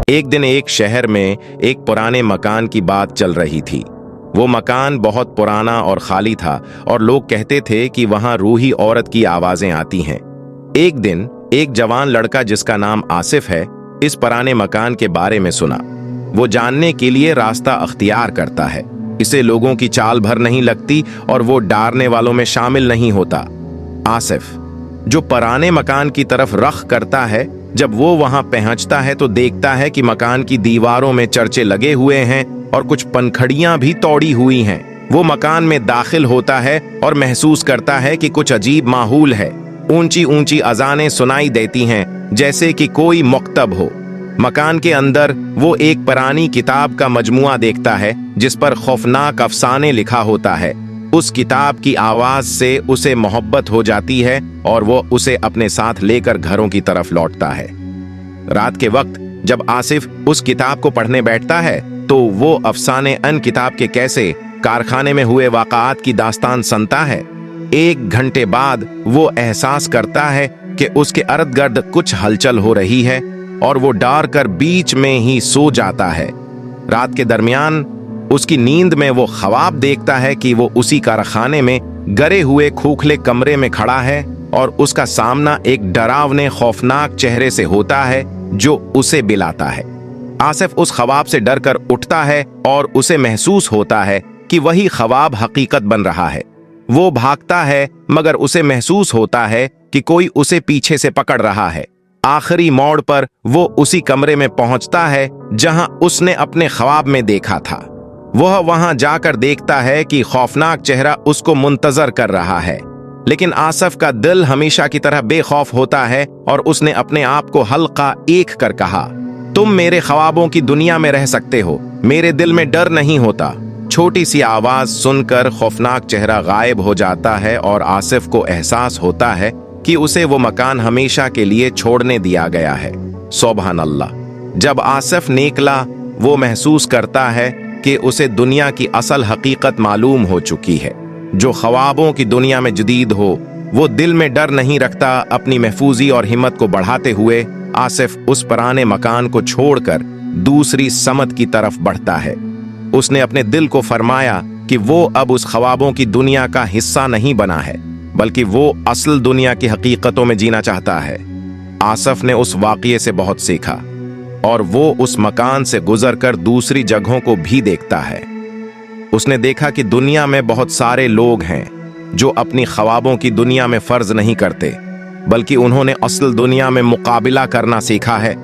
ایک دن ایک شہر میں ایک پرانے مکان کی بات چل رہی تھی۔ وہ مکان بہت پرانا اور خالی تھا اور لوگ کہتے تھے کہ وہاں روحی عورت کی آوازیں آتی ہیں۔ ایک دن ایک جوان لڑکا جس کا نام آصف ہے اس پرانے مکان کے بارے میں سنا۔ وہ جاننے کے لیے راستہ اختیار کرتا ہے۔ اسے لوگوں کی چال بھر نہیں لگتی اور وہ ڈارنے والوں میں شامل نہیں ہوتا۔ آصف جو پرانے مکان کی طرف رخ کرتا ہے، جب وہ وہاں پہنچتا ہے تو دیکھتا ہے کہ مکان کی دیواروں میں چرچے لگے ہوئے ہیں اور کچھ پنکھڑیاں بھی توڑی ہوئی ہیں۔ وہ مکان میں داخل ہوتا ہے اور محسوس کرتا ہے کہ کچھ عجیب ماحول ہے۔ اونچی اونچی اذانیں سنائی دیتی ہیں جیسے کہ کوئی مکتب ہو۔ مکان کے اندر وہ ایک پرانی کتاب کا مجموعہ دیکھتا ہے جس پر خوفناک افسانے لکھا ہوتا ہے۔ اس کتاب کی آواز سے اسے محبت ہو جاتی ہے اور وہ اسے اپنے ساتھ لے کر گھروں کی طرف لوٹتا ہے۔ رات کے وقت جب آصف اس کتاب کو پڑھنے بیٹھتا ہے تو وہ افسانے ان کتاب کے کیسے کارخانے میں ہوئے واقعات کی داستان سنتا ہے۔ ایک گھنٹے بعد وہ احساس کرتا ہے کہ اس کے ارد گرد کچھ ہلچل ہو رہی ہے اور وہ ڈار کر بیچ میں ہی سو جاتا ہے۔ رات کے درمیان اس کی نیند میں وہ خواب دیکھتا ہے کہ وہ اسی کارخانے میں گرے ہوئے کھوکھلے کمرے میں کھڑا ہے اور اس کا سامنا ایک ڈراونے خوفناک چہرے سے ہوتا ہے جو اسے بلاتا ہے۔ آصف اس خواب سے ڈر کر اٹھتا ہے اور اسے محسوس ہوتا ہے کہ وہی خواب حقیقت بن رہا ہے۔ وہ بھاگتا ہے مگر اسے محسوس ہوتا ہے کہ کوئی اسے پیچھے سے پکڑ رہا ہے۔ آخری موڑ پر وہ اسی کمرے میں پہنچتا ہے جہاں اس نے اپنے خواب میں دیکھا تھا۔ وہ وہاں جا کر دیکھتا ہے کہ خوفناک چہرہ اس کو منتظر کر رہا ہے، لیکن آصف کا دل ہمیشہ کی طرح بے خوف ہوتا ہے اور اس نے اپنے آپ کو ہلکا ایک کر کہا، تم میرے خوابوں کی دنیا میں رہ سکتے ہو، میرے دل میں ڈر نہیں ہوتا۔ چھوٹی سی آواز سن کر خوفناک چہرہ غائب ہو جاتا ہے اور آصف کو احساس ہوتا ہے کہ اسے وہ مکان ہمیشہ کے لیے چھوڑنے دیا گیا ہے۔ سبحان اللہ! جب آصف نکلا وہ محسوس کرتا ہے کہ اسے دنیا کی اصل حقیقت معلوم ہو چکی ہے۔ جو خوابوں کی دنیا میں جدید ہو وہ دل میں ڈر نہیں رکھتا۔ اپنی محفوظی اور ہمت کو بڑھاتے ہوئے آصف اس پرانے مکان کو چھوڑ کر دوسری سمت کی طرف بڑھتا ہے۔ اس نے اپنے دل کو فرمایا کہ وہ اب اس خوابوں کی دنیا کا حصہ نہیں بنا ہے، بلکہ وہ اصل دنیا کی حقیقتوں میں جینا چاہتا ہے۔ آصف نے اس واقعے سے بہت سیکھا اور وہ اس مکان سے گزر کر دوسری جگہوں کو بھی دیکھتا ہے۔ اس نے دیکھا کہ دنیا میں بہت سارے لوگ ہیں جو اپنی خوابوں کی دنیا میں فرض نہیں کرتے، بلکہ انہوں نے اصل دنیا میں مقابلہ کرنا سیکھا ہے۔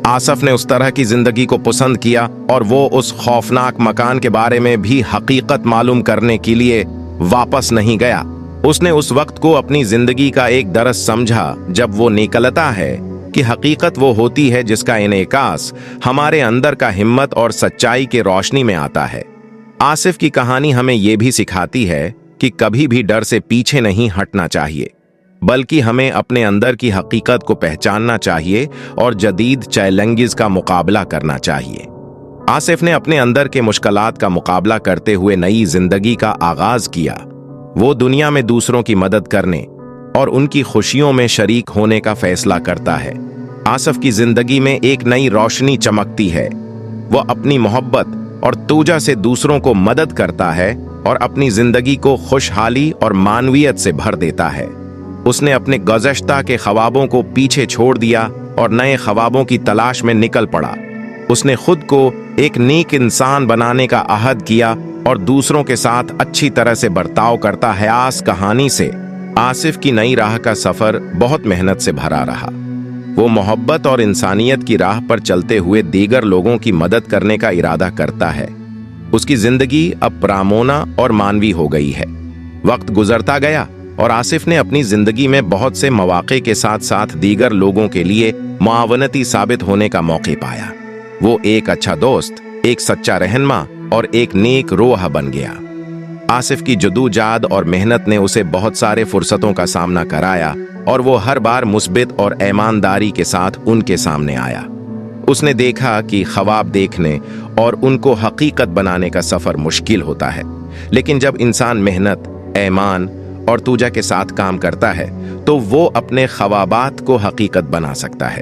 آصف نے اس طرح کی زندگی کو پسند کیا اور وہ اس خوفناک مکان کے بارے میں بھی حقیقت معلوم کرنے کے لیے واپس نہیں گیا۔ اس نے اس وقت کو اپنی زندگی کا ایک درس سمجھا جب وہ نکلتا ہے کہ حقیقت وہ ہوتی ہے جس کا انعکاس ہمارے اندر کا ہمت اور سچائی کے روشنی میں آتا ہے۔ آصف کی کہانی ہمیں یہ بھی سکھاتی ہے کہ کبھی بھی ڈر سے پیچھے نہیں ہٹنا چاہیے، بلکہ ہمیں اپنے اندر کی حقیقت کو پہچاننا چاہیے اور جدید چیلنجز کا مقابلہ کرنا چاہیے۔ آصف نے اپنے اندر کے مشکلات کا مقابلہ کرتے ہوئے نئی زندگی کا آغاز کیا۔ وہ دنیا میں دوسروں کی مدد کرنے اور ان کی خوشیوں میں شریک ہونے کا فیصلہ کرتا ہے۔ آصف کی زندگی میں ایک نئی روشنی چمکتی ہے۔ وہ اپنی محبت اور توجہ سے دوسروں کو مدد کرتا ہے اور اپنی زندگی کو خوشحالی اور معنویت سے بھر دیتا ہے۔ اس نے اپنے گزشتہ کے خوابوں کو پیچھے چھوڑ دیا اور نئے خوابوں کی تلاش میں نکل پڑا۔ اس نے خود کو ایک نیک انسان بنانے کا عہد کیا اور دوسروں کے ساتھ اچھی طرح سے برتاؤ کرتا ہے۔ اس کہانی سے آصف کی نئی راہ کا سفر بہت محنت سے بھرا رہا۔ وہ محبت اور انسانیت کی راہ پر چلتے ہوئے دیگر لوگوں کی مدد کرنے کا ارادہ کرتا ہے۔ اس کی زندگی اب پرامونا اور مانوی ہو گئی ہے۔ وقت گزرتا گیا اور آصف نے اپنی زندگی میں بہت سے مواقع کے ساتھ ساتھ دیگر لوگوں کے لیے معاونتی ثابت ہونے کا موقع پایا۔ وہ ایک اچھا دوست، ایک سچا رہنما اور ایک نیک روح بن گیا۔ آصف کی جدوجہد اور محنت نے اسے بہت سارے فرصتوں کا سامنا کرایا اور وہ ہر بار مثبت اور ایمانداری کے ساتھ ان کے سامنے آیا۔ اس نے دیکھا کہ خواب دیکھنے اور ان کو حقیقت بنانے کا سفر مشکل ہوتا ہے، لیکن جب انسان محنت، ایمان اور توجہ کے ساتھ کام کرتا ہے تو وہ اپنے خوابات کو حقیقت بنا سکتا ہے۔